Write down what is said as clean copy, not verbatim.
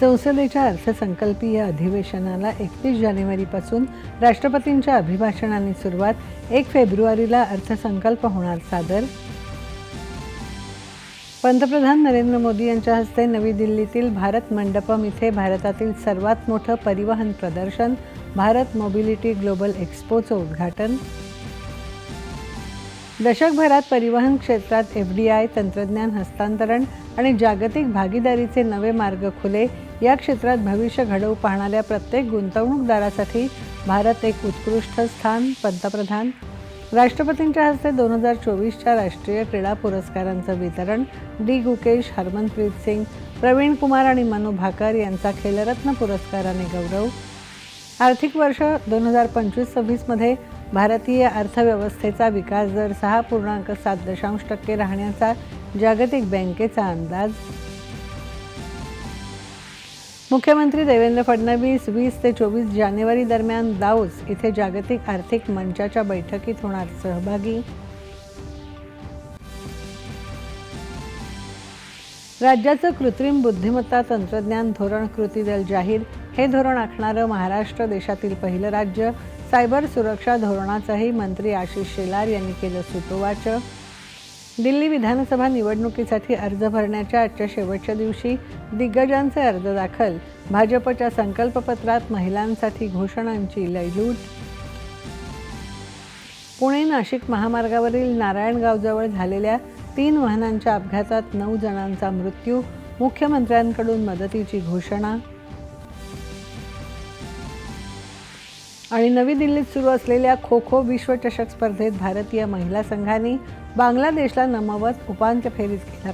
संसदेच्या अर्थसंकल्पीय अधिवेशनाला 31 जानेवारीपासून राष्ट्रपतींच्या अभिभाषणाने सुरुवात, 1 फेब्रुवारीला अर्थसंकल्प होणार सादर. पंतप्रधान नरेंद्र मोदी यांच्या हस्ते नवी दिल्लीतील भारत मंडपम इथे भारतातील सर्वात मोठं परिवहन प्रदर्शन भारत मोबिलिटी ग्लोबल एक्स्पोचं उद्घाटन. दशकभरात परिवहन क्षेत्रात FDI, तंत्रज्ञान हस्तांतरण आणि जागतिक भागीदारीचे नवे मार्ग खुले. या क्षेत्रात भविष्य घडवू पाहणाऱ्या प्रत्येक गुंतवणूकदारासाठी भारत एक उत्कृष्ट स्थान. पंतप्रधान. राष्ट्रपतींच्या हस्ते 2024च्या राष्ट्रीय क्रीडा पुरस्कारांचं वितरण. डी. गुकेश, हरमनप्रीत सिंग, प्रवीण कुमार आणि मनु भाकर यांचा खेलरत्न पुरस्काराने गौरव. आर्थिक वर्ष 2025-26 मध्ये भारतीय अर्थव्यवस्थेचा विकास दर 6.7% राहण्याचा जागतिक बँकेचा अंदाज. मुख्यमंत्री देवेंद्र फडणवीस 20 ते 24 जानेवारी दरम्यान दावोस इथे जागतिक आर्थिक मंचाच्या बैठकीत होणार सहभागी. राज्याचं कृत्रिम बुद्धिमत्ता तंत्रज्ञान धोरण कृती दल जाहीर. हे धोरण आखणारं महाराष्ट्र देशातील पहिलं राज्य. सायबर सुरक्षा धोरणाचंही मंत्री आशिष शेलार यांनी केलं सुतोवाच. दिल्ली विधानसभा निवडणुकीसाठी अर्ज भरण्याच्या आजच्या शेवटच्या दिवशी दिग्गजांचे अर्ज दाखल. भाजपच्या संकल्पपत्रात महिलांसाठी घोषणांची लयलूट. पुणे-नाशिक महामार्गावरील नारायणगावजवळ झालेल्या 3 वाहनांच्या अपघातात 9 जणांचा मृत्यू. मुख्यमंत्र्यांकडून मदतीची घोषणा. आणि नवी दिल्लीत सुरू असलेल्या खो-खो विश्वचषक स्पर्धेत भारतीय महिला संघाने बांगलादेशला नमवत उपांत्य फेरीत केला.